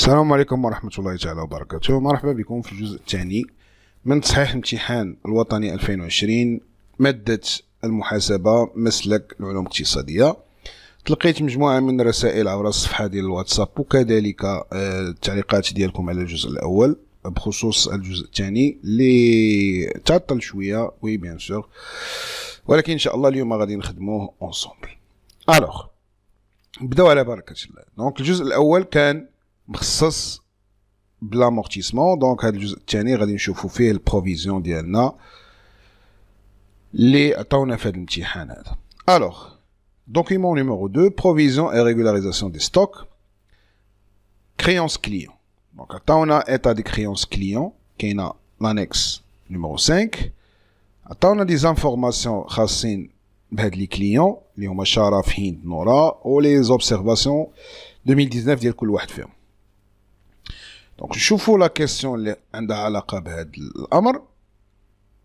السلام عليكم ورحمة الله تعالى وبركاته. مرحبا بكم في الجزء الثاني من تصحيح الامتحان الوطني 2020 مادة المحاسبة مسلك العلوم الاقتصادية. تلقيت مجموعة من الرسائل عبر الصفحة ديال الواتساب وكذلك التعليقات ديالكم على الجزء الأول بخصوص الجزء الثاني اللي تعطل شوية وي بيان سور، ولكن إن شاء الله اليوم غادي نخدموه اونصومبل. ألوغ نبداو على بركة الله. دونك الجزء الأول كان مخصص بلامورتيسمون، دونك هذا الجزء الثاني غادي نشوفو فيه البروفيزيون ديالنا اللي عطاونا في هذا الامتحان هذا. الوغ دوكيمون نيميرو 2 بروفيزيون اي ريغولاريزاسيون دي ستوك كريونس كليون. دونك عطاونا ايتا دي كريونس كليون، كاينه لانكس نيميرو 5، عطاونا دي زانفورماسيون خاصين بهاد لي كليون اللي هما شرف هند نورا و لي زوبسيرفاسيون 2019 ديال كل واحد فيهم. دونك نشوفو لا كيسيون اللي عندها علاقه بهذا الامر.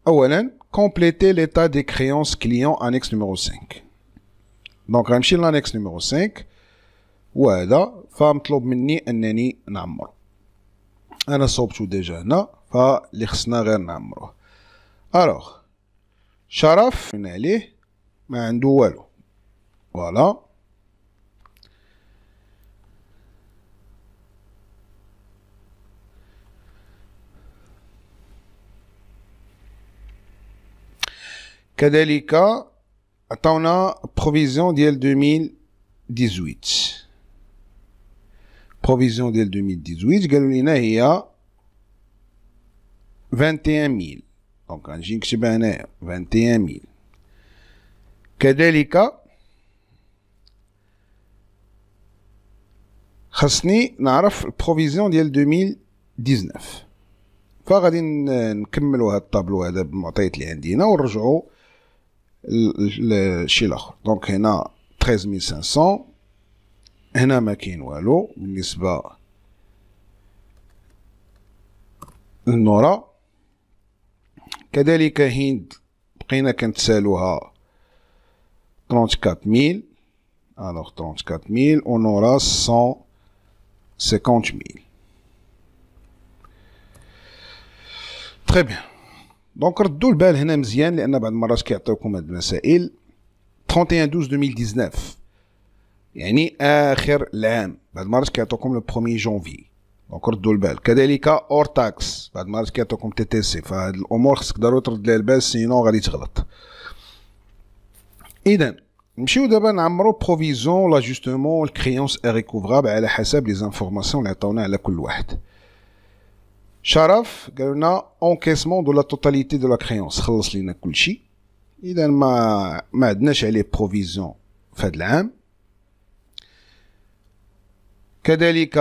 اولا كومبليتي ليتا دي كريونس كليون انيكس نيميرو 5. دونك غنمشي لانيكس نيميرو 5 وهذا فمطلوب مني انني نعمر. انا صوبتو ديجا هنا فاللي خصنا غير نعمروه. الوغ شرف من عليه ما عنده والو، فوالا كذلك عطاونا بروفيزيون ديال 2018. بروفيزيون ديال 2018 قالوا لينا هي 21000. دونك غنجي نكتبها هنايا 21000. كذلك خاصني نعرف البروفيزيون ديال 2019، فغادي نكملوا هاد الطابلو هذا بالمعطيات اللي عندنا ونرجعوا للشيء الاخر. دونك هنا 13500، هنا ما كاين والو بالنسبه للنورا. كذلك هند بقينا كنتسالوها 34000، الوغ 34000 ونورا 150000. تري بيان. دونك ردوا البال هنا مزيان لان بعض المرات كيعطيوكم هاد المسائل 31/12/2019 يعني اخر العام، بعض المرات كيعطيوكم لو 1 جونفي، دونك ردوا البال. كذلك اور تاكس بعض المرات كيعطيوكم تي تي سي، فهاد الامور خصك ضروري ترد ليها البال سينو غادي تغلط. اذا نمشيو دابا نعمرو بروفيزيون لاجوستمون الكريونس اي ريكوفرابل على حسب لي زانفورماسيون اللي عطاونا على كل واحد. شرف قالوا لنا انكيسمون دو لا توتاليتي دو لا كريونس، خلص لينا كلشي. اذا ما عندناش عليه بروفيزيون في هذا العام. كذلك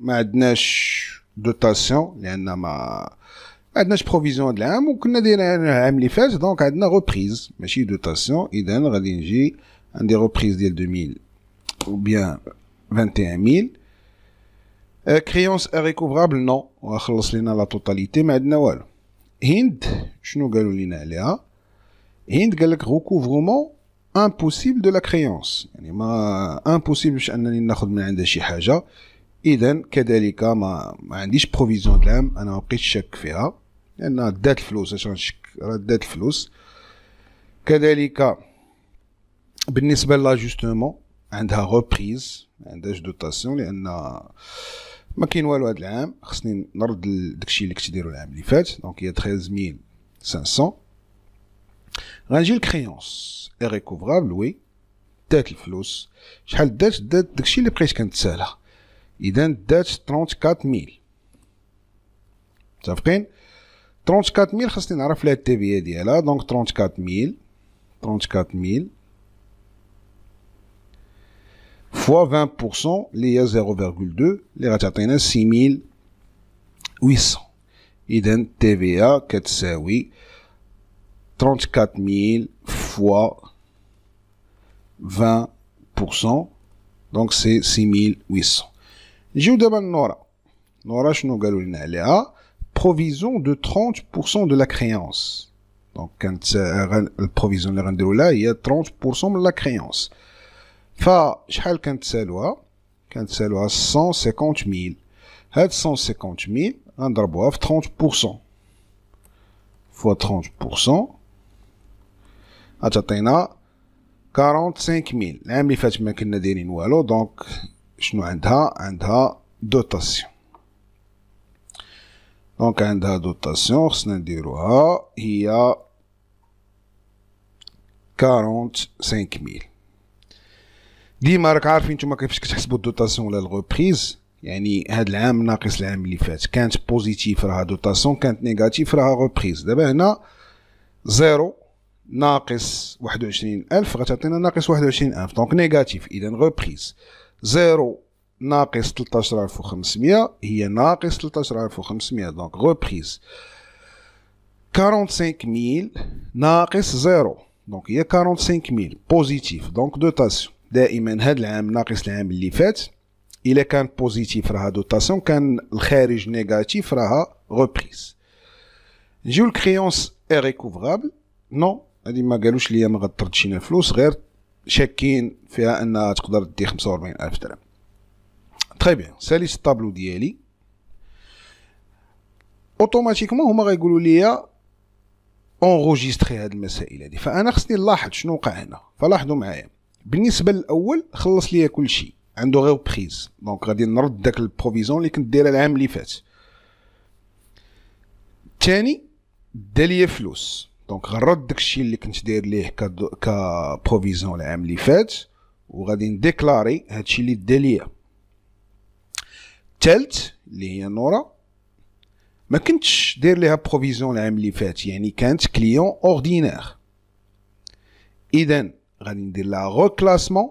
ما عندناش دوتاسيون لان ما عندناش بروفيزيون هذا العام وكنا دايرين العام اللي فات، دونك عندنا روبريز ماشي دوتاسيون. اذا غادي نجي عندي روبريز ديال 2000 ou bien 21000. كريونس ريكوفرابل نو، وخلص لينا لا توتاليتي ما عندنا والو. هند شنو قالوا لينا عليها؟ هند قال لك ريكوفرومون امبوسيبل دو لا كريونس، يعني ما امبوسيبل باش انني ناخذ من عندها شي حاجه. اذا كذلك ما عنديش بروفيزيون العام، انا ما بقيتش شاك فيها لان دات الفلوس. اش غنشك؟ راه دات الفلوس. كذلك بالنسبه لاجوستمون عندها روبريز ما عندهاش دوتاسيون لان ما كاين والو هذا العام، خصني نرد داكشي اللي كنت دايرو العام اللي فات. دونك هي 13500. غنجي لكريونس اي ريكوفرابل، وي دات الفلوس. شحال دات داكشي اللي بقيت كنتسالها. اذا دات 34000. متفقين؟ 34000 خاصني نعرف لها التي في ديالها. دونك 34000 فوا 20% اللي هي 0.2 اللي غتعطينا 6800. اذا تي في كتساوي 34000 فوا 20%، دونك سي 6800. نجيو دابا لنورا. نورا شنو قالوا لنا عليها؟ بروفيزيون دو 30% دو لا كريونس. دونك كانت البروفيزيون اللي غنديرو لها هي 30% من لا كريونس. فشحال كنتسالوها؟ كنتسالوها 150000. هاد 150000 غنضربوها في 30% فوا 30% غتعطينا 45000. العام اللي فات ما كنا دايرين والو، دونك شنو عندها دوتاسيون. دونك عندها دوتاسيون خصنا نديروها هي 45000. ديما راك عارفين نتوما كيفاش كتحسبوا الدوتاسيون ولا الغوبريز. يعني هاد العام ناقص العام اللي فات، كانت بوزيتيف راها دوتاسيون، كانت نيجاتيف راها غوبريز. دابا هنا زيرو ناقص 21000 غتعطينا ناقص 21000، دونك نيجاتيف اذا غوبريز. زيرو ناقص 13500 هي ناقص 13500، دونك غوبريز. 45000 ناقص زيرو، دونك هي 45000 بوزيتيف، دونك دوتاسيون. دائما هاد العام ناقص العام اللي فات، الا كان بوزيتيف راها دوتاسيون، كان الخارج نيجاتيف راها غوبريز. نجيو لكريونس ايريكوفرابل. نو هادي ما قالوش ليا ما غتردش لنا الفلوس، غير شاكين فيها انها تقدر دي 45000 درهم. تري بيان، ساليت الطابلو ديالي اوتوماتيكمون هما غيقولوا ليا اونغوجيستري هاد المسائل هادي. فانا خصني نلاحظ شنو وقع هنا. فلاحظوا معايا، بالنسبه للاول خلص ليا كلشي، عنده غير بريز، دونك غادي نرد داك البروفيزون اللي كنت دايرها العام اللي فات. الثاني دا ليا فلوس، دونك غنرد داكشي اللي كنت داير ليه كبروفيزون العام اللي فات، وغادي نديكلاري هادشي اللي دا ليا. الثالث اللي هي نورا، ما كنتش داير ليها بروفيزون العام اللي فات، يعني كانت كليون اوردينير، اذا غادي ندير لها ريكلاسمون،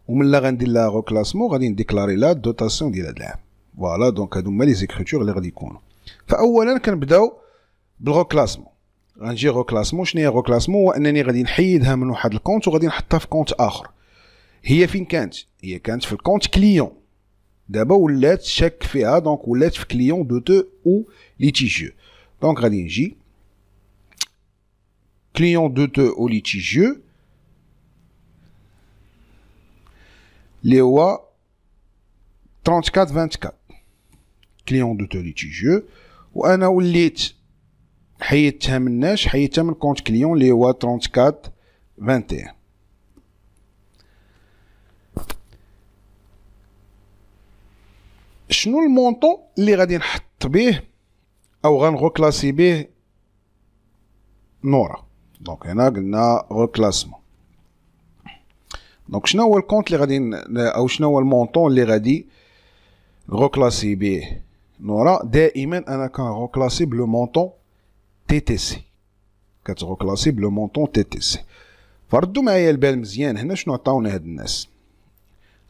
ومن غندير لها ريكلاسمون غادي نديكلاري لها الدوتاسيون ديال هاد العام. فوالا، دونك هادو هما لي زيكريتور اللي غادي يكونوا. فاولا كنبداو بالريكلاسمون. غنجي ريكلاسمون. شنو هي ريكلاسمون؟ هو انني غادي نحيدها من واحد الكونت وغادي نحطها في كونت اخر. هي فين كانت؟ هي كانت في الكونت كليون، دابا ولات شاك فيها، دونك ولات في كليون دوتو او ليتيجيو. دونك غادي نجي كليون دوتو او ليتيجيو اللي هو 3424 كليون دوتو ليتيجيو، وانا وليت حيدتها مناش، حيدتها من كونت كليون اللي هو 3421. شنو المونطون اللي غادي نحط به او غنغوكلاسي به نورا؟ دونك هنا قلنا غوكلاسمون. دونك شنو هو الكونت اللي غادي او شنو هو المونطون اللي غادي نغوكلاسي به نورا؟ دائما انا كنغوكلاسي بلو مونطون تي تي سي، كتغوكلاسي بلو مونطون تي تي سي. فردوا معايا البال مزيان، هنا شنو عطاونا هاد الناس؟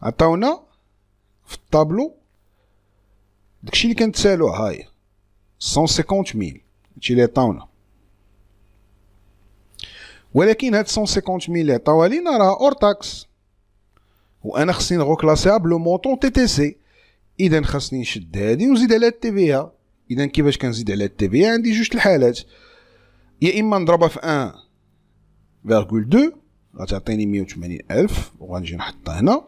عطاونا في الطابلو داكشي اللي كنتسالوه، هاهي 150000 هادشي اللي عطاونا، ولكن هاد 150000 اللي عطاوها لينا راه اور تاكس، وانا خصني نغوكلاسيها بلو مونطون تي تي سي. اذا خاصني نشد هادي ونزيد على التي في ا. اذا كيفاش كنزيد على التي في ا؟ عندي جوج الحالات، يا اما نضربها في 1.2 غتعطيني 180000 وغنجي نحطها هنا.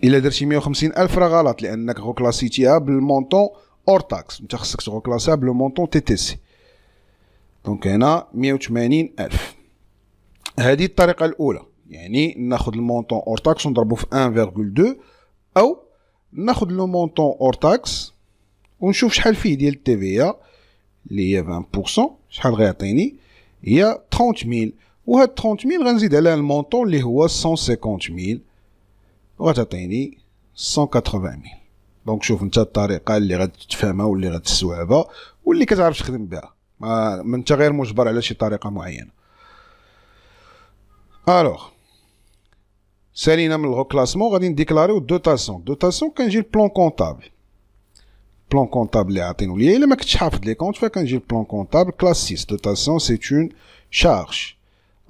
الا درتي 150000 راه غلط، لانك غوكلاسيتيها بالمونطون اور تاكس، انت خصك تغوكلاسيها بالمونطون تي تي سي. دونك هنا 180000. هذه الطريقه الاولى، يعني ناخذ المونطون اور تاكس ونضربو في 1.2، او ناخذ لو مونطون اور تاكس ونشوف شحال فيه ديال التي في ا اللي هي 20%، شحال غيعطيني؟ هي 30000. وهاد 30000 غنزيد عليها المونطون اللي هو 150000 وغتعطيني 180000. دونك شوف انت الطريقه اللي غادي تفهمها واللي غادي تستوعبها واللي كتعرف تخدم بها، ما انت غير مجبر على شي طريقه معينه. الوغ سالينا من الغوكلاسمون، غادي نديكلاريو الدوتاسيون. الدوتاسيون كنجي البلون كونطابل. البلون كونطابل اللي عاطينو ليا، الا ما كنتش حافظ لي كونط فكنجي البلون كونطابل كلاس 6. دوتاسيون سي اون شارج.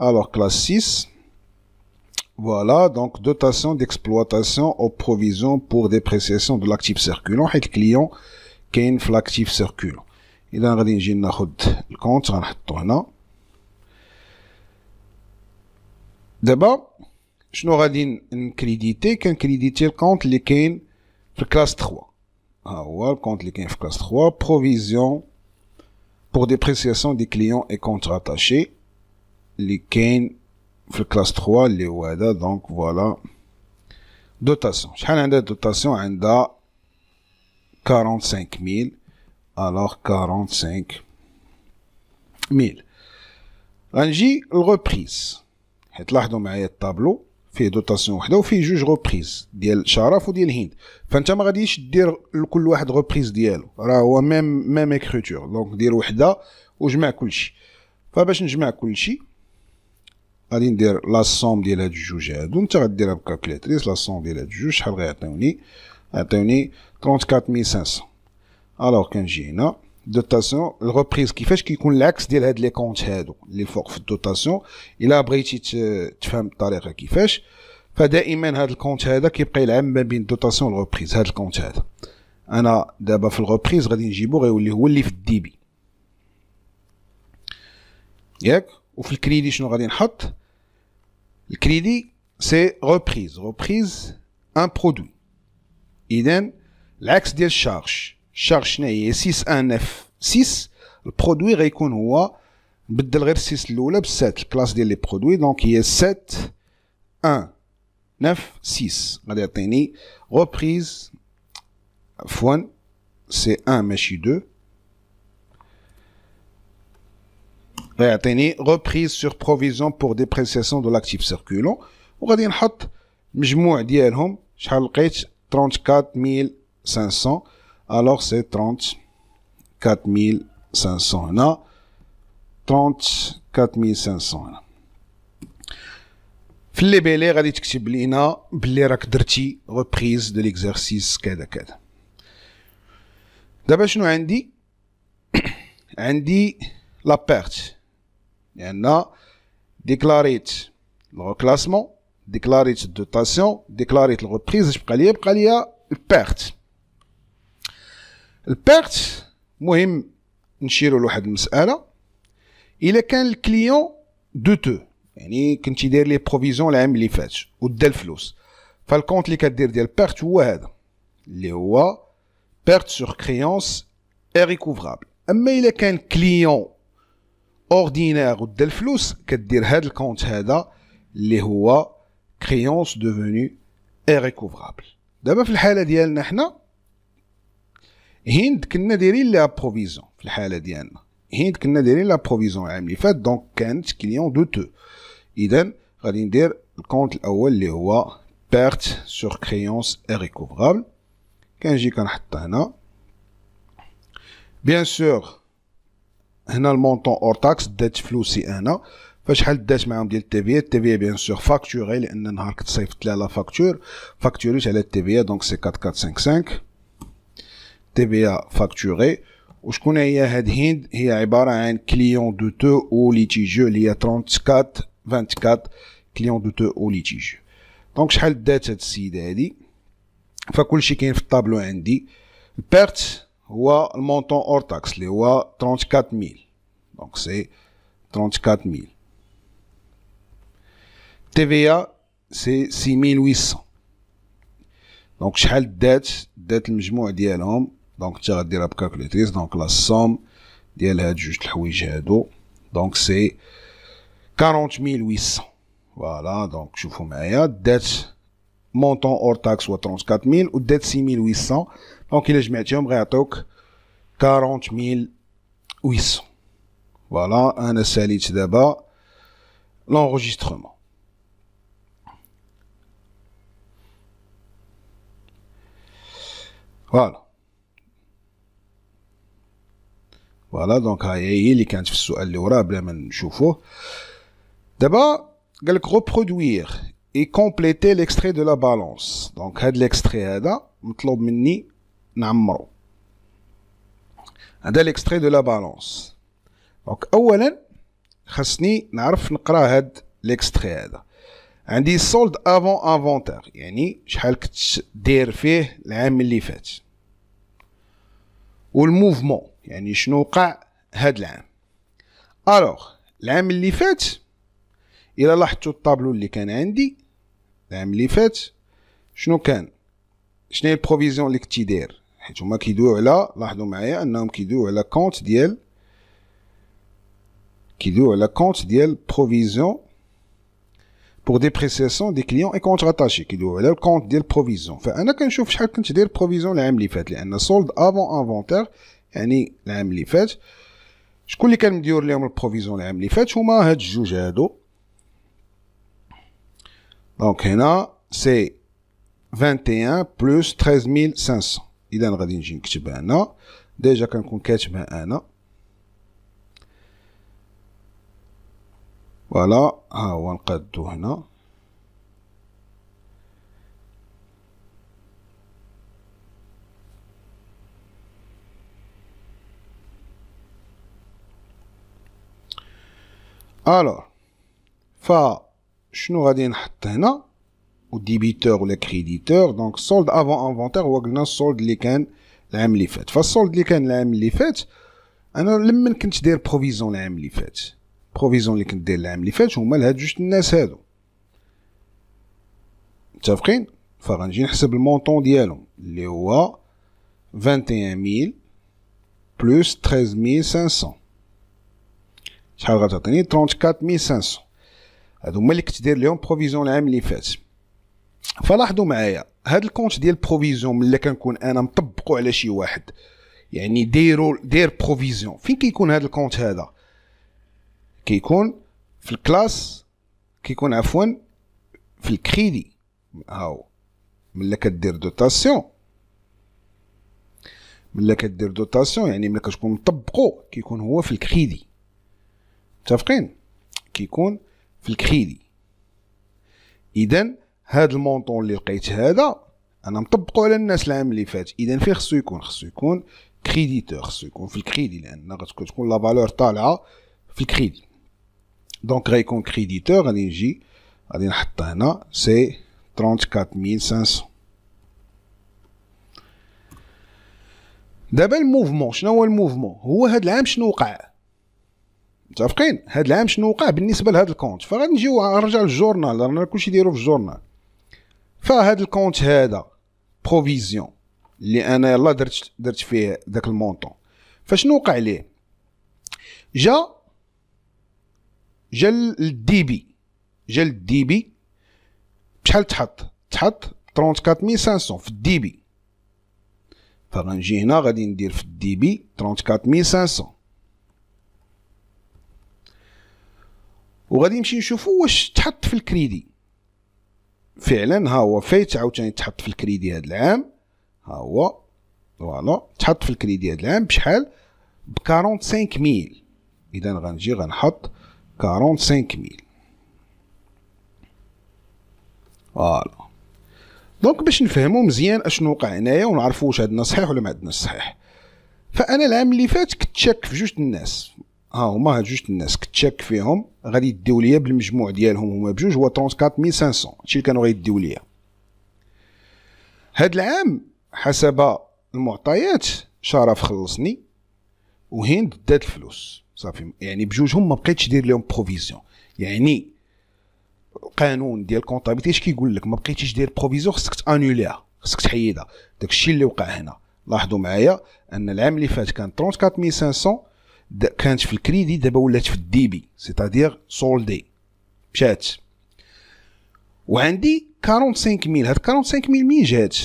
الوغ كلاس 6. Voilà, donc dotation d'exploitation aux provisions pour dépréciation de l'actif circulant حيت الكليون كاين في l'actif circulant. إذا غادي نجي ناخد الكونت غنحطو هنا. دابا شنو غادي نكريديتي؟ كنكريديتي الكونت اللي كاين في كلاس 3. ها هو الكونت اللي كاين في كلاس 3 بروفيزيون pour dépréciation des clients et comptes rattachés اللي كاين في الكلاس 3 اللي هو هذا. دونك فوالا دوتاسيون. شحال عندها دوتاسيون؟ عندها 45000. الوغ 45000. غنجي الغوبريز، حيت لاحظوا معايا الطابلو فيه دوتاسيون وحده وفيه جوج غوبريز ديال شرف وديال هند، فانت ما غاديش دير لكل واحد غوبريز ديالو، راه هو ميم اكريتور. دونك دير وحده وجمع كلشي. فباش نجمع كلشي غادي ندير لا سوم ديال هاد الجوج هادو. انت غديرها بكالكوليتريس. لا سوم ديال هاد الجوج شحال غيعطيوني؟ غيعطيوني 34500. الوغ كنجي هنا دوتاسيون الغوبريز كيفاش كيكون العكس ديال هاد لي كونت هادو اللي الفوق في الدوتاسيون. الا بغيتي تفهم الطريقه كيفاش، فدائما هاد الكونت هذا كيبقى يلعب ما بين الدوتاسيون والغوبريز. هاد الكونت هذا انا دابا في الغوبريز غادي نجيبو غيولي هو اللي في الديبي ياك. وفي الكريدي شنو غادي نحط؟ الكريدي سي غوبريز ان برودوي. اذا العكس ديال الشارج. الشارج شنو هي؟ 6196. البرودوي غيكون هو نبدل غير 6 الاولى ب7 الكلاس ديال لي برودوي. دونك هي 7196. غادي يعطيني غوبريز عفوا سي 1 ماشي 2. غيعطيني reprise sur provision pour dépréciation de l'actif circulant. وغادي نحط مجموع ديالهم شحال لقيت؟ 34500. alors c'est 34500 هنا 34500 هنا. في اللي بيلي غادي تكتب لينا بلي راك درتي reprise de l'exercice كذا كذا. دابا شنو عندي؟ عندي لا بيرت، لأن ديكلاريت الركلاسمون، ديكلاريت الدوتاسيون، ديكلاريت الغوبريز. اش بقى ليا؟ بقى ليا البيرت. البيرت مهم نشيرو لواحد المسألة. إلا كان الكليون دوتو، يعني كنتي داير ليه بروفيزيون العام اللي فات ودا الفلوس، فالكونت اللي كدير ديال البيرت هو هذا اللي هو بيرت سور كريونس اي ريكوفرابل. أما إلا كان كليون اوردينير ودا الفلوس كدير هاد الكونت هذا اللي هو كريونس دوفوني اي ريكوفرابل. دابا في الحاله ديالنا حنا هند كنا دايرين لها بروفيزيون. في الحاله ديالنا هند كنا دايرين لها بروفيزيون العام اللي فات، دونك كانت كليون دو تو. اذا غادي ندير الكونت الاول اللي هو بيرت سور كريونس اي ريكوفرابل. كنجي كنحط هنا بيان سور هنا المونطون اور تاكس دات فلوسي انا. فشحال دات معاهم ديال التيفيا؟ التيفيا بيان سور فاكتوري، لان نهار كنت صيفط لها لا فاكتور فاكتوريت على التيفيا. دونك سي 4455 تيفيا فاكتوري. وشكون هي هاد هند؟ هي عباره عن كليون دو تو او ليتيجيو اللي هي 3424 كليون دو تو او ليتيجيو. دونك شحال دات هاد السيده هادي؟ فكلشي كاين في الطابلو عندي. البيرت هو المونطون اور تاكس اللي هو 34000. دونك سي 34000. TVA سي 6800. دونك شحال دات المجموع ديالهم؟ دونك انت غديرها بكالكوليتريس. دونك لا سوم ديال هاد جوج الحوايج هادو دونك سي 40800. فوالا دونك شوفوا معايا دات مونطون اور تاكس هو 34000 ودات 6800. دونك الا جمعتيهم غيعطيوك 40800. فوالا انا ساليت دابا لونغيسترومون. فوالا دونك هاهي هي اللي كانت في السؤال اللي وراه بلا ما نشوفوه. دابا قالك reproduire et compléter l'extrait de la balance. دونك هاد l'extrait هذا مطلوب مني نعمرو. هذا l'extrait de la balance. دونك اولا خاصني نعرف نقرا هاد l'extrait هذا. عندي solde avant inventaire، يعني شحال كنت داير فيه العام اللي فات، والموفمون يعني شنو وقع هاد العام. الوغ العام اللي فات الى لاحظتوا الطابلو اللي كان عندي العام اللي فات شنو كان، شنو هي البروفيزيون اللي كنتي داير، حيت هما كيدويو على، لاحظوا معايا انهم كيدويو على كونت ديال بروفيزيون pour dépréciation des clients et comptes rattachés كيدويو على الكونت ديال بروفيزيون. فانا كنشوف شحال كنت داير بروفيزيون العام اللي فات، لان سولد افون انفونتير يعني العام اللي فات شكون اللي كان مديور لهم البروفيزيون العام اللي فات، هما هاد الجوج هادو. دونك هنا سي 21 بلس 13500. اذا غادي نجي نكتبها هنا، ديجا كنكون كاتبها انا، فوالا ها هو نقادو هنا. الوغ فشنو غادي نحط هنا، و ديبيتور ولا كريديتور. دونك سولد افون انفونتير هو قلنا السولد اللي كان العام اللي فات. فالسولد اللي كان العام اللي فات، انا لمن كنت داير بروفيزيون العام اللي فات، بروفيزيون اللي كنت داير العام اللي فات هما لهاد جوج الناس هادو، متفقين؟ فغنجي نحسب المونطون ديالهم اللي هو 21000 بلس 13500. شحال غتعطيني؟ 34500. هادو هما اللي كنت داير لهم بروفيزيون العام اللي فات. فلاحظوا معايا هاد الكونت ديال بروفيزيون ملي كنكون انا مطبقو على شي واحد، يعني داير بروفيزيون، فين كيكون هاد الكونت هذا؟ كيكون في الكلاس، كيكون عفوا في الكريدي. هاو ملي كدير دوتاسيون، يعني ملي كتكون مطبقو كيكون هو في الكريدي، متفقين؟ كيكون في الكريدي. اذا هاد المونطون اللي لقيت هذا انا مطبقو على الناس العام اللي فات، اذا فين خصو يكون كريديتور، خصو يكون في الكريدي، لان غتكون لا فالور طالعه في الكريدي. دونك غيكون كريديتور، غادي نحط هنا سي 34500. دابا الموفمون، شنو هو الموفمون؟ هو هاد العام شنو وقع، متفقين؟ هاد العام شنو وقع بالنسبه لهاد الكونت. فغادي نجيو نرجع للجورنال، رانا كلشي دايرو في الجورنال. فهاد الكونت هذا بروفيزيون اللي انا يلا درت فيه داك المونطون، فشنو وقع ليه؟ جا للديبي بشحال تحط 34500 في الديبي. فغنجي هنا غادي ندير في الديبي 34500، وغادي نمشي نشوفو واش تحط في الكريدي. فعلا ها هو فايت عاوتاني تحط في الكريدي هاد العام، ها هو فوالا تحط في الكريدي هاد العام بشحال؟ ب 45000. اذا غنجي غنحط 45000. فوالا. دونك باش نفهمو مزيان اشنو وقع هنايا ونعرفو واش عندنا صحيح ولا ما عندناش صحيح. فانا العام اللي فات كنت شاك في جوج الناس، ها هما هاد جوج الناس كنت شاك فيهم، غادي يديو ليا بالمجموع ديالهم هما بجوج هو 34500، هادشي اللي كانوا غيديو ليا. هاد العام حسب المعطيات شرف خلصني وهند دات الفلوس صافي، يعني بجوجهم ما بقيتش دير لهم بروفيزيون. يعني القانون ديال الكونطابيلتي اش كيقول لك؟ ما بقيتيش دير بروفيزيون، خصك تانوليها، خصك تحيدها. داكشي اللي وقع هنا. لاحظوا معايا ان العام اللي فات كان 34500 كانت في الكريدي، دابا ولات في الديبي، سيتادير سولدي مشات. وعندي 45000. هاد 45000 منين جات؟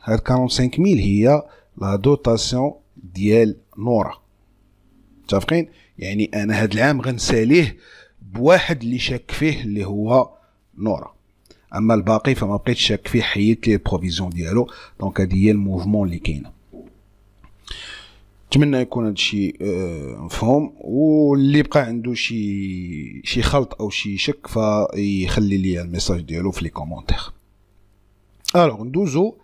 هاد 45000 هي لا دوتاسيون ديال نورا، متفقين؟ يعني انا هاد العام غنساليه بواحد اللي شاك فيه اللي هو نورا، اما الباقي فما بقيتش شاك فيه، حيدت ليه البروفيزيون ديالو. دونك هادي هي الموفمون اللي كاينه. نتمنى يكون هادشي مفهوم، واللي بقى عنده شي خلط او شي شك فيخلي لي الميساج ديالو في لي كومونتير. الوغ ندوزو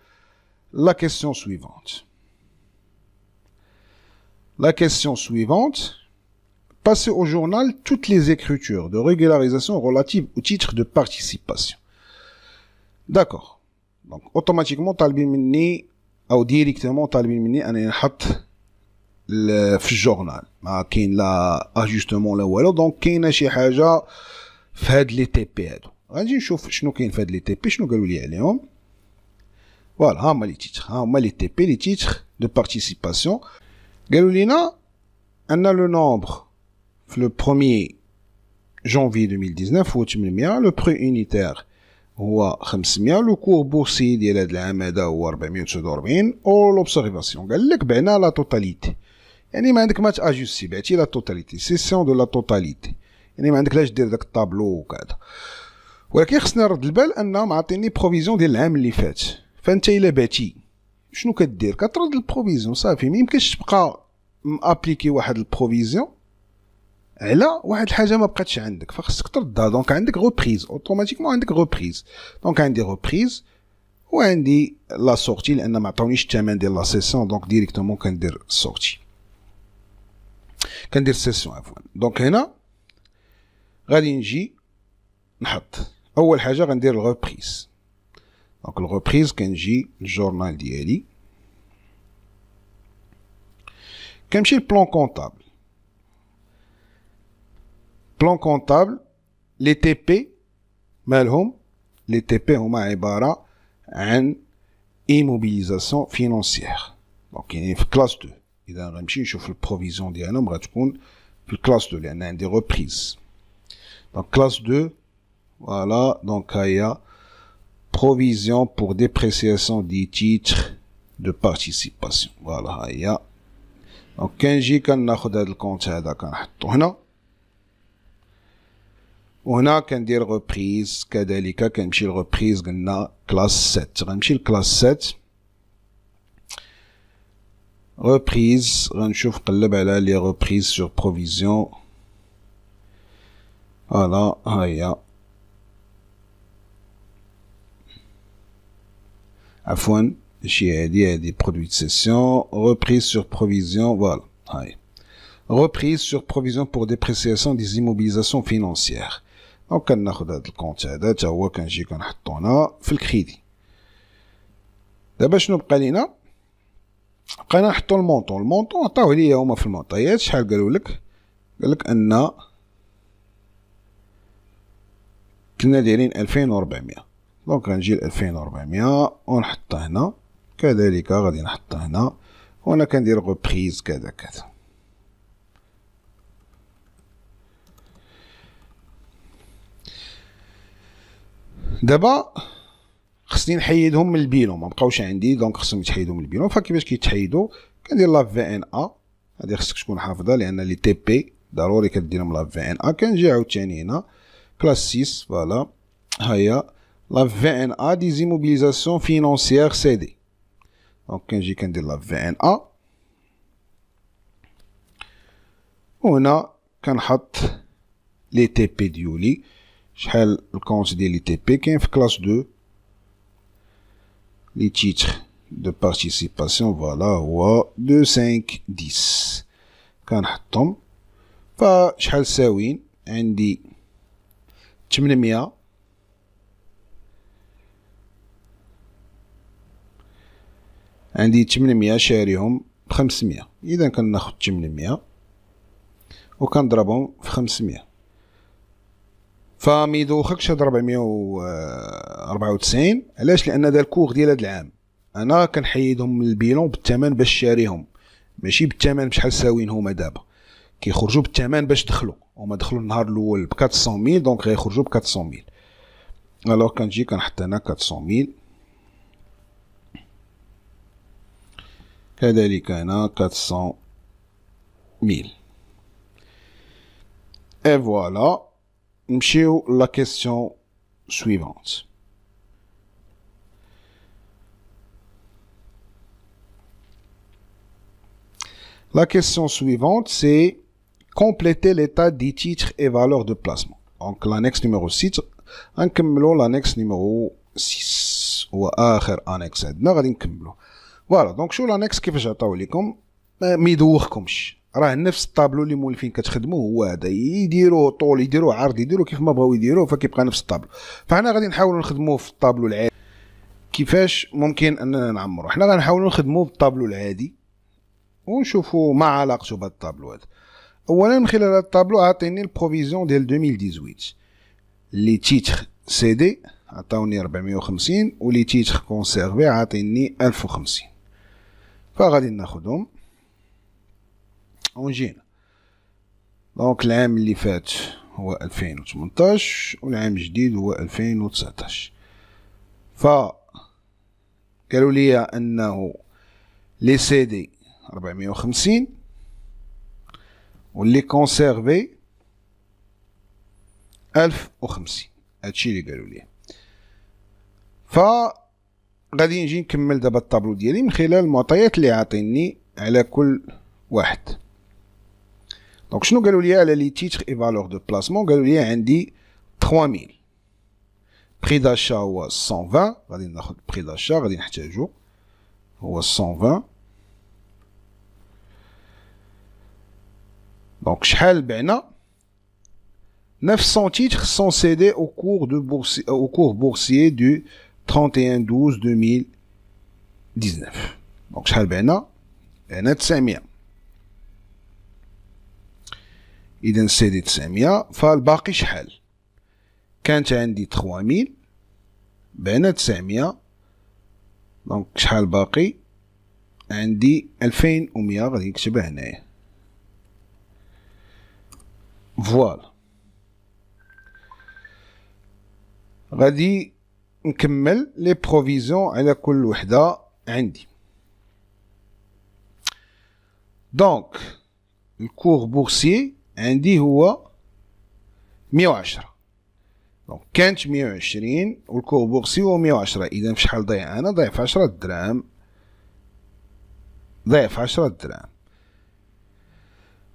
لا كيسيون سويفونت. La question suivante. Passez au journal toutes les écritures de régularisation relatives au titre de participation. D'accord. Donc, automatiquement, طالبين مني أو directement طالبين مني أنا نحط في الجورنال. ما كاين لا ajustement لا والو. دونك كاينة شي حاجة في هاد لي تي بي هادو. غنجي نشوف شنو كاين في هاد لي تي بي، شنو قالوا لي عليهم. فوالا ها هما لي تيتر، ها هما لي تي بي، لي تيتر دو بارتيسيباسيون. قالوا لينا ان لو نومبر في لو 1er جانفي 2019 هو 800، لو بري يونيتير هو 500، لو كور بورسي ديال هاد العام هذا هو 449، او لوبسيرفاسيون قال لك بعنا لا توتاليتي، يعني ما عندك ما تاجوستي، بعتي لا توتاليتي، سيسيون دو لا توتاليتي، يعني ما عندك لاش دير داك الطابلو وكذا. ولكن خصني نرد البال انهم عاطيني بروفيزيون ديال العام اللي فات، فانت الا بعتي شنو كدير؟ كترد البروفيزيون صافي، ما يمكنش تبقى مابليكي واحد البروفيزيون على واحد الحاجه ما بقاتش عندك، فخصك تردها. دونك عندك روبريز اوتوماتيكمون، عندك روبريز. دونك عندي روبريز وعندي لا سورتي، لان ما عطاونيش الثمن ديال لا سيسيون، دونك ديريكتومون كندير سورتي، كندير سيسيون عفوا. دونك هنا غادي نجي نحط اول حاجه غندير الروبريز. دونك الروبريز كنجي للجورنال ديالي، كنمشي للبلان كونطابل. بلان كونطابل لي تي بي مالهم؟ لي تي بي هما عباره عن ايموبيليزاسيون فينانسيير، دونك كاينين في كلاس 2. اذا غنمشي نشوف البروفيزيون ديالهم غتكون في الكلاس 2 لان عندي روبريز. دونك كلاس 2 فوالا. دونك هيا provision pour dépréciation des titres de participation. فوالا هيا. دونك كنجي كناخد هاد الكونت هذا كنحطو هنا، وهنا كندير روبريز كذلك. كنمشي لروبريز قلنا كلاس 7، غنمشي لكلاس 7 روبريز، غنشوف قلب على لي روبريز سور بروفيزيون. فوالا هيا، عفوا ماشي هادي برودوي دو سيسيون، reprise sur provision. Voilà, هاي reprise sur provision pour dépréciation des immobilisations financières. دونك كناخد هاد الكونت هذا تا هو كنجي كنحطو هنا في الكريدي. دابا شنو بقى لينا؟ بقينا نحطو المونطون. المونطون عطاوه ليا هما في المعطيات. شحال قالوا لك؟ قالك ان كنا دايرين 2400. دونك غنجي ل 2400 ونحطها هنا كذلك، غادي نحطها هنا، وهنا كندير غوبريز كذا كذا. دابا خصني نحيدهم من البيلون، ما بقاوش عندي، دونك خصهم يتحيدوا من البيلون. فكيفاش كيتحيدوا؟ كندير لا في ان ا، هادي خصك تكون حافظها لان لي تي بي ضروري كديرهم لا في ان ا. كنجي عاوتاني هنا كلاس 6 فوالا هيا la VNA des immobilisations financières cédées. Donc كنجي كندير la VNA وهنا كنحط لي تي بي ديولي. شحال الكونت ديال لي تي بي؟ كاين في كلاس 2 لي تيتر دو بارتيسيباسيون فوالا هو 2510 كنحطهم. فشحال ساوين؟ عندي 800 عندي 800 شاريهم ب500. اذا كناخد 800 وكنضربهم في 500، فميدوخكش هاد 494. علاش؟ لان هذا الكور ديال هاد العام انا كنحيدهم من البيلون بالثمن باش شاريهم، ماشي بالثمن بشحال ساويين هما دابا. كيخرجوا بالثمن باش دخلوا، هما دخلوا النهار الاول ب 400000 دونك غيخرجوا ب 400000. الوغ كنجي كنحط هنا 400000 كذلك هنا 400000. et voilà. نمشيو لا كيسيون سويفونت. La question suivante, c'est compléter l'état des titres et valeurs de placement. Donc l'annexe numéro 6, نكملو l'annexe numéro 6 هو آخر annexe عندنا غادي نكملو. فوالا دونك شو l'annexe كيفاش عطاو لكم؟ ما يدوخكمش، راه نفس الطابلو اللي مولفين كتخدموه هو هذا، يديروه طول يديروه عرض يديروه كيف ما بغاو يديروه، فكيبقى نفس الطابلو. فحنا غادي نحاولوا نخدموه في الطابلو العادي. كيفاش ممكن اننا نعمرو؟ حنا غنحاولوا نخدموه بالطابلو العادي ونشوفوا ما علاقته بهذا الطابلو هذا. اولا من خلال هذا الطابلو عطيني البروفيزيون ديال 2018 لي تيتر سي دي عطاوني 450 و لي تيتر كونسيرفي عاطيني 1050. فغادي ناخدهم ونجينا. دونك العام اللي فات هو 2018 والعام الجديد هو 2019. ف قالوا لي انه لي سي دي 450 واللي كونسيرفي 1050. هادشي اللي قالوا لي. ف غادي نجي نكمل دابا الطابلو ديالي من خلال المعطيات اللي عاطيني على كل واحد. دونك شنو قالوا لي على لي تيتر اي فالور دو بلاسمون؟ قالوا لي عندي 3000. بري داشا هو 120. غادي ناخد بري داشا غادي نحتاجو هو 120. دونك شحال بعنا 900 titres sont cédés au cours boursier du 31/12/2019. دونك شحال بعنا 900. إذا سيدي 900. فالباقي شحال؟ كانت عندي 3000 بعنا 900. دونك شحال باقي؟ عندي 2100. غادي نكتبها هنايا. فوالا. غادي نكمل لي بروفيزيون على كل وحدة عندي. دونك الكور بورسيي عندي هو 110. دونك كانت 120 والكور بورسي هو 110. إذا فشحال ضيع أنا؟ ضيع في 10 دراهم. ضيع في 10 دراهم.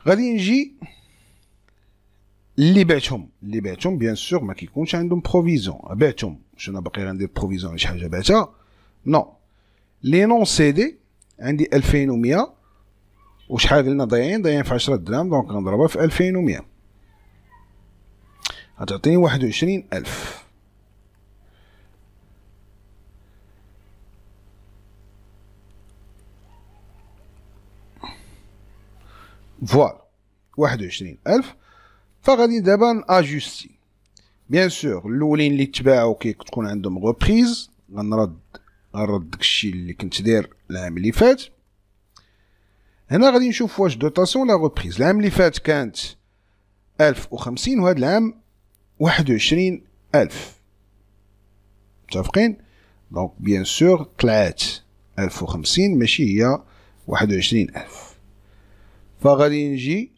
غادي نجي اللي بعتهم بيان سور ما كيكونش عندهم بروفيزيون. بعتهم واش انا باقي غندير بروفيزيون شي حاجه بعتها؟ نو. لي نون سيدي عندي 2100 وشحال قلنا ضايعين في 10 دراهم. دونك غنضربها في 2100 غتعطيني 21000. فوالا 21000. فغادي دابا ناجوستي. بيان سور الاولين اللي تباعو كتكون عندهم غوبريز. غنرد داكشي اللي كنت داير العام اللي فات. هنا غادي نشوف واش دوطاسيون لا غوبريز. العام اللي فات كانت 1050 وهاد العام 21000. متفقين؟ دونك بيان سور طلعت 1050 ماشي هي 21000. فغادي نجي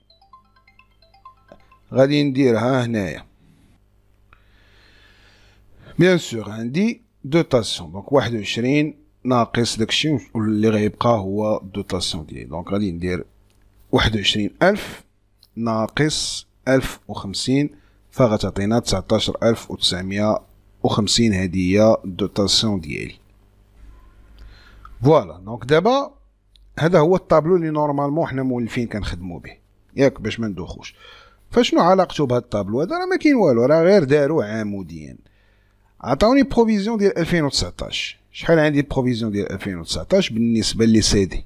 غادي نديرها هنايا. بيان سور عندي دوطاسيون. دونك 21 ناقص داكشي اللي غيبقى هو دوطاسيون ديالي. دونك غادي ندير 21000 ناقص 1050 فغتعطينا 19950. هادي هي الدوطاسيون ديالي. فوالا. دونك دابا هذا هو الطابلو اللي نورمالمون حنا مولفين كنخدمو به ياك باش ما ندوخوش. فشنو علاقته بهاد الطابلو هذا؟ راه ما كاين والو، راه غير دارو عموديا. عطاوني بروفيزيون ديال 2019. شحال عندي بروفيزيون ديال 2019 بالنسبه لي سي دي؟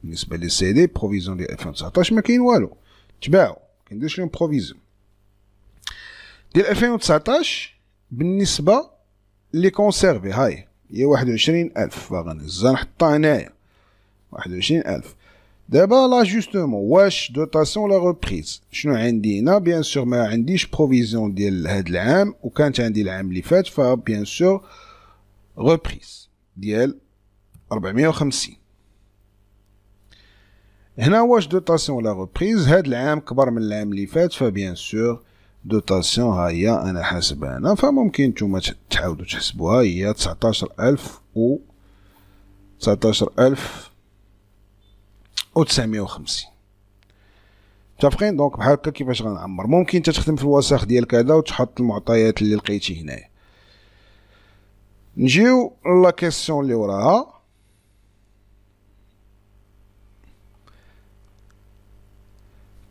بالنسبه لي سي دي بروفيزيون ديال 2019 ما كاين والو. تباعو كنديرش لهم بروفيزيون ديال 2019 بالنسبه لي كونسيرفي. هاي هي 21000. فغنهزها نحطها هنايا 21000. دابا لاجوستمون واش دوطاسيون لا غوبريز. شنو عندي هنا؟ بيان سور ما عنديش بروفيزيون ديال هاد العام وكانت عندي العام اللي فات. فبيان سور غوبريز ديال 450. هنا واش دوطاسيون لا غوبريز. هاد العام كبر من العام اللي فات. فبيان سور دوطاسيون ها هي انا حاسبها هنا. فممكن نتوما تعاودوا تحسبوها. هي 19000 و 19950. متفقين؟ دونك بحال هكا كيفاش غنعمر. ممكن انت تخدم في الوساخ ديالك هذا وتحط المعطيات اللي لقيتي هنايا. نجيو لا كيسيون اللي وراها.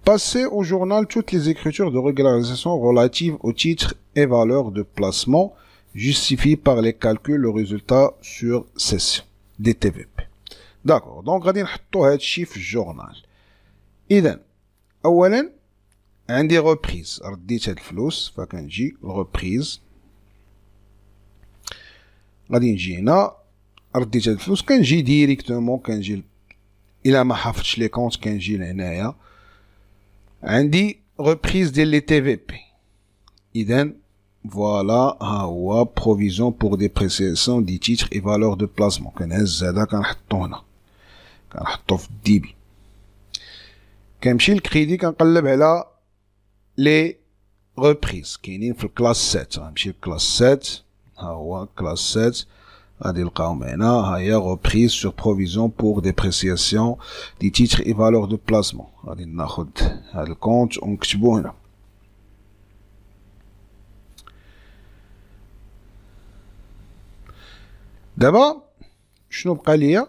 Passez au journal toutes les écritures de régularisation relatives aux titres et valeurs de placement justifiées par les calculs le résultat sur session des TVP. D'accord. Donc غادي نحطو هادشي في الجورنال. إذا أولا عندي غوبريز. رديت هاد الفلوس فكنجي الغوبريز غادي نجي هنا رديت هاد الفلوس كنجي ديريكتومون كنجي الى ما حفظتش لي كونت كنجي لهنايا عندي reprise ديال لي تي في بي. اذا فوالا ها هو provision pour dépréciation des titres et valeurs de placement. كنهز هذا كنحطو هنا كنحطو في الدي بي. كنمشي للكريدي كنقلب على لي reprise كاينين في الكلاس 7. غنمشي لكلاس 7 ها هو كلاس 7 غادي نلقاهم هنا. ها هي reprise sur provision pour dépréciation des titres et valeurs de placement. غادي ناخد هاد الكونت ونكتبو هنا. دابا شنو بقى ليا؟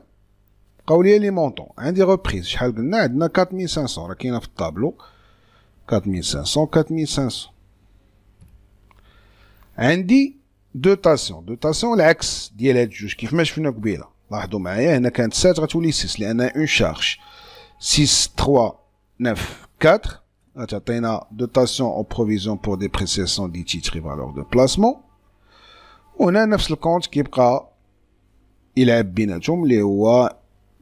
بقاو ليا لي مونطون. عندي reprise شحال قلنا؟ عندنا 4500 راه كاينه في الطابلو 4500 4500. عندي دوتاسيون العكس ديال هاد الجوج كيف ما شفنا قبيله. لاحظوا معايا هنا كانت 7 غتولي 6 لان اون شارج 6 3 9 4 غتعطينا دوتاسيون او بروفيزيون بور ديبريسياسيون دي تيتر فالور دو بلاسمون. وهنا نفس الكونت كيبقى يلعب بيناتهم اللي هو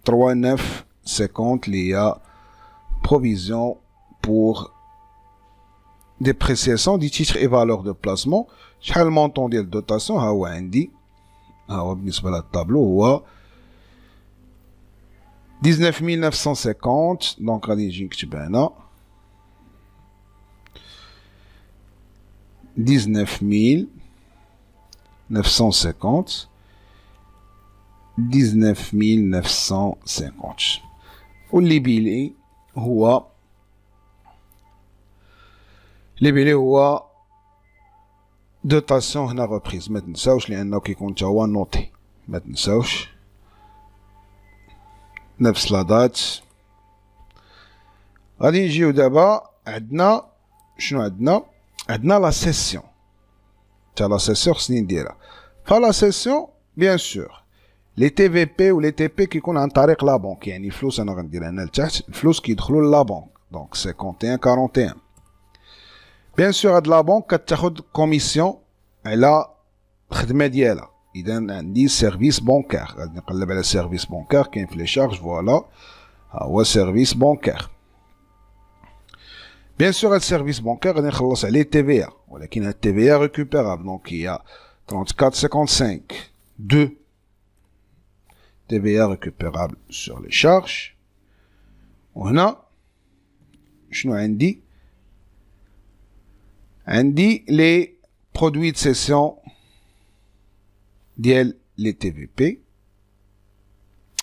3 9 50 اللي هي بروفيزيون بور ديبريسياسيون دي تيتر اي فالور دو بلاسمون. شحال المونطون ديال الدوتاسيون؟ ها هو عندي ها هو بالنسبه لهاد الطابلو هو 19950. دونك غادي نجي نكتب هنا 19950 19950. واللي بيلي هو دوتاسيون هنا ريبريز. ما تنساوش لانه كيكون تا هو نوتي ما تنساوش نفس لا دات. غادي نجيو دابا عندنا شنو عندنا لا سيسيون تاع لا سيسيون خصني نديرها. فلا سيسيون بيان سور لي تي في بي و لي تي بي كيكون عن طريق لا بنك. يعني الفلوس انا غندير هنا لتحت الفلوس كيدخلوا لا بنك دونك 51 41. بيان سور هاد لا بنك كتاخد كوميسيون على الخدمه ديالها. اذا عندي سيرفيس بونكار غادي نقلب على سيرفيس بونكار كاين في لي شارج. فوالا ها هو سيرفيس بونكار. بيان سور هاد السيرفيس بونكار غادي نخلص عليه تي في ا ولكن هاد تي في ا ريكوبيرابل دونك هي 34,55 2 TVA récupérable sur les charges. وهنا شنو عندي لي برودوي دو سيسيون ديال لي تي في بي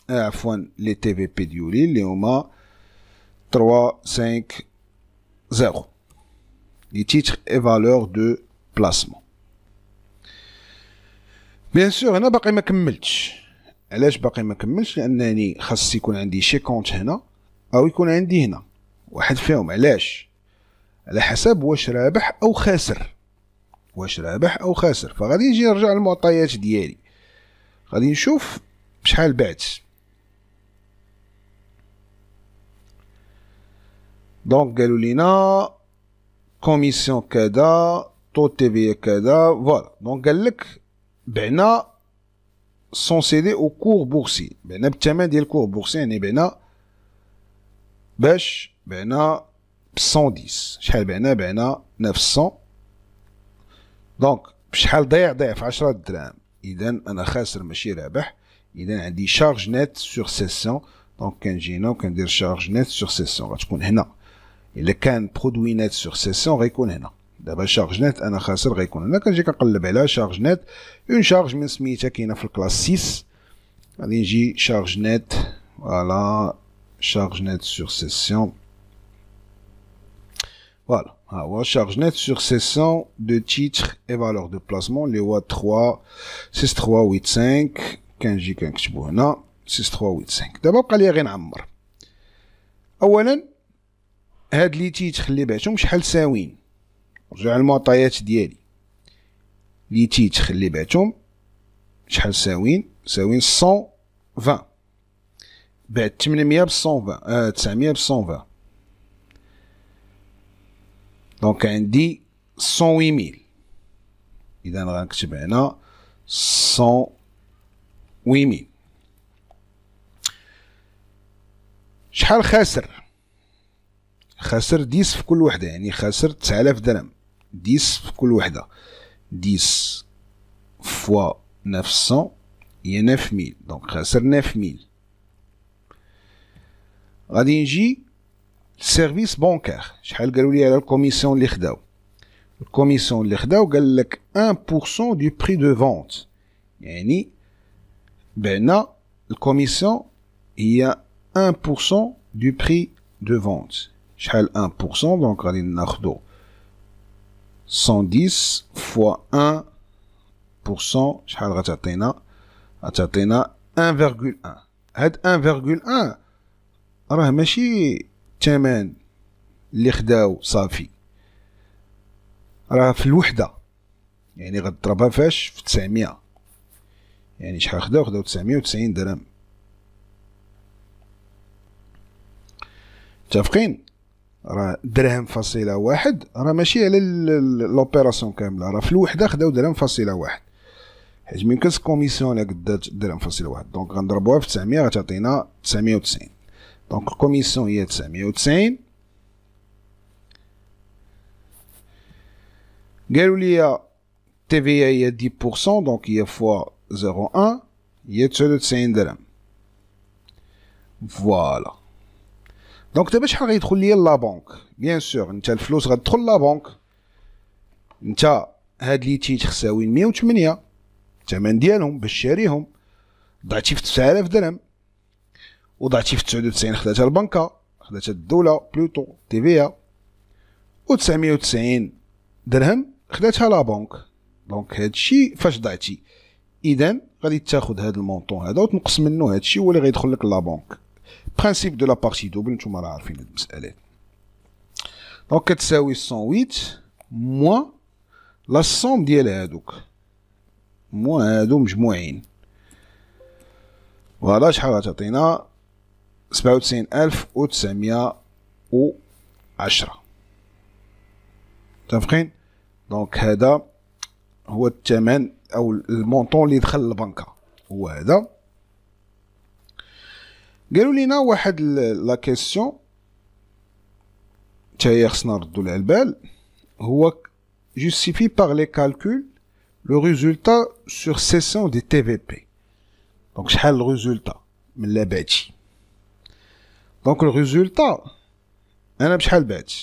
عفوا لي تي في بي ديولي اللي هما 350 لي تيتر اي فالور دو بلاسمون. بيان سور هنا باقي ما كملتش. علاش باقي ما كملش؟ لانني خاص يكون عندي شي كونت هنا او يكون عندي هنا واحد فيهم. علاش؟ على حسب واش رابح او خاسر. فغادي نجي نرجع للمعطيات ديالي غادي نشوف شحال بعت. دونك قالوا لينا كوميسيون كذا طو تي في كذا. فوالا دونك قال لك بعنا سون سيدي او كور بورسي. بعنا بالثمن ديال الكور بورسي يعني بعنا باش بعنا ب 110. شحال بعنا 900. دونك بشحال ضيع في 10 دراهم. اذا انا خاسر ماشي رابح. اذا عندي شارج نت سور سيسيون. دونك كنجي هنا وكندير شارج نت سور سيسيون غتكون هنا. الا كان برودوي نت سور سيسيون غيكون هنا. دابا شارج نت انا خاسر غيكون هنا. كنجي كنقلب على شارج نت. اون شارج من سميتها كاينه في الكلاس 6. غادي نجي شارج نت. فوالا شارج نت سور سيسيون. فوالا ها هو شارج نت سور سيسيون دو تيتر اي فالور دو بلاسمون اللي هو 6385. كنجي كنكتبو هنا 6385. دابا بقى ليا غير نعمر. اولا هاد لي تيتر اللي بعتهم شحال ساوين؟ رجع المعطيات ديالي. لي تيتر اللي بعتهم شحال ساوين 120. بعت 800 ب 120 900 ب 120. دونك عندي 108000. اذا غنكتب هنا 108000 8000. شحال خاسر؟ خاسر 10 في كل وحدة، يعني خاسر 9000 درهم. 10 في كل وحدة، 10 فوا 900 هي 9000، دونك خاسر 9000. غادي نجي سيرفيس بونكار. شحال قالوا لي على الكوميسيون اللي خداو؟ الكوميسيون اللي خداو قال لك 1% دو بري دو فونت، يعني بعنا الكوميسيون هي 1% دو بري دو فونت. شحال 1%؟ دونك غادي ناخدو 110 فوا 1%، شحال غتعطينا؟ غتعطينا 1,1. هاد 1,1 راه ماشي الثمن اللي خداو صافي، راه في الوحدة، يعني غتضربها فاش؟ في 900. يعني شحال خداو 990 درهم. متفقين؟ راه درهم فاصلة واحد راه ماشي على لوبيراسيون كاملة، راه في الوحدة خداو درهم فاصلة واحد، حيت ميمكنش كوميسيون اللي قدات درهم فاصلة واحد. دونك غنضربوها في 900 غتعطينا 990. دونك الكوميسيون هي 990. قالوا لي تي في هي 10%، دونك هي فوا 0.1 هي 99 درهم. فوالا. دونك دابا شحال غيدخل ليا لا بونك؟ بيان سور انت الفلوس غتدخل لا بونك، انت هاد لي تيت خساوين 108 الثمن ديالهم باش شاريهم، ضعتي في 9000 درهم، وضعتي في 99 خداتها البنكة، خداتها الدولة بلوتو تي في، و 990 درهم خداتها لا بونك. دونك هادشي فاش ضعتي، اذا غادي تاخد هاد المونطون هذا وتنقص منه هادشي هو اللي غيدخل لك لا بونك. برانسيپ دو لا بارتي دوبل نتوما راه عارفين هاد المسألة. دونك كتساوي 108 موان لا الصوم ديال هادوك، موان هادو مجموعين. فوالا شحال غتعطينا؟ 97910. متفقين؟ دونك هذا هو الثمن او المونطون اللي دخل للبنكة هو هذا. قالوا لينا واحد لا كيسيون تا هي خصنا نردو لها البال، هو justifie par les calculs le résultat sur cession des TVP. دونك شحال الريزولتا من لا بعتي؟ دونك الريزولتا انا بشحال بعت؟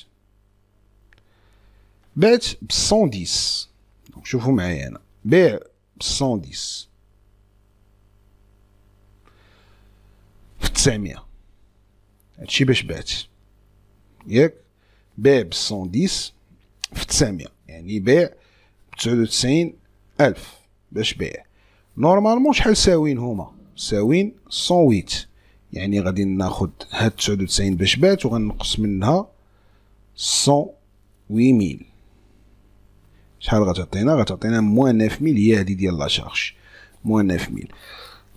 بعت ب 110. دونك شوفوا معايا انا بيع ب 110 في 900، هادشي باش بعت ياك. بيع ب 110 في 900 يعني بيع ب 99,000 باش بيع. نورمالمون شحال ساوين هما؟ ساوين 108، يعني غادي ناخد هاد 99 باش بات وغنقص منها 108,000. شحال غتعطينا؟ غتعطينا موان 9000 هي هادي ديال لا شارج، موان 9000.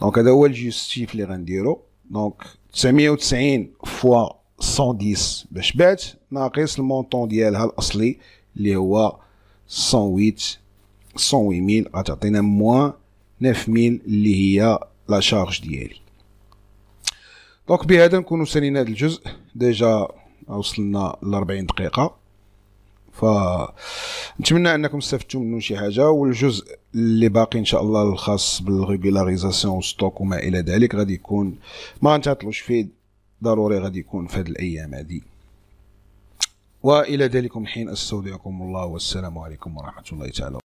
دونك هذا هو الجوستيف اللي غنديرو. دونك 990 فوا 110 باش بات ناقص المونطون ديالها الاصلي اللي هو 108,000 غتعطينا موان 9000 اللي هي لا شارج ديالي. دونك بهذا نكونوا سالينا هذا الجزء، ديجا وصلنا ل 40 دقيقة، فنتمنى انكم استفدتوا منه شي حاجه. والجزء اللي باقي ان شاء الله الخاص بالريغولاريزاسيون ستوك وما الى ذلك غادي يكون ما غنتعطلوش فيه، ضروري غادي يكون في هذه الايام هذه. والى ذلكم الحين استودعكم الله والسلام عليكم ورحمه الله تعالى.